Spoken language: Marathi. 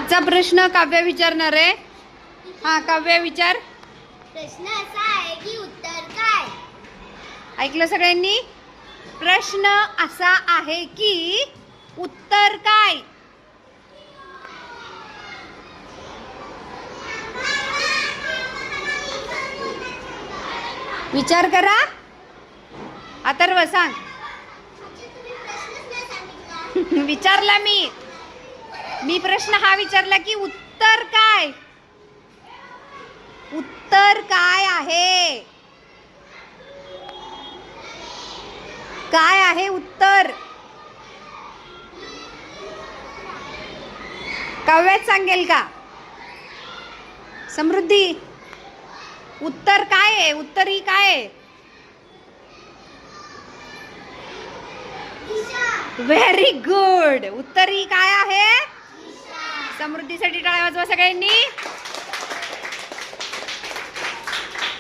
आजचा प्रश्न काव्य विचारणार आहे. हा काव्य विचार. प्रश्न असा आहे की उत्तर काय? ऐकलं सगळ्यांनी? प्रश्न असा आहे की उत्तर काय? विचार करा. अथर्व सांग. विचारला मी प्रश्न हा विचारला की उत्तर काय? उत्तर काय आहे? काय आहे उत्तर? काव्यात सांगेल का? समृद्धी उत्तर काय आहे? उत्तर ही काय आहे? Very good. उत्तर ही काय आहे? समृद्धीसाठी टाळ्या वाजवा सगळ्यांनी.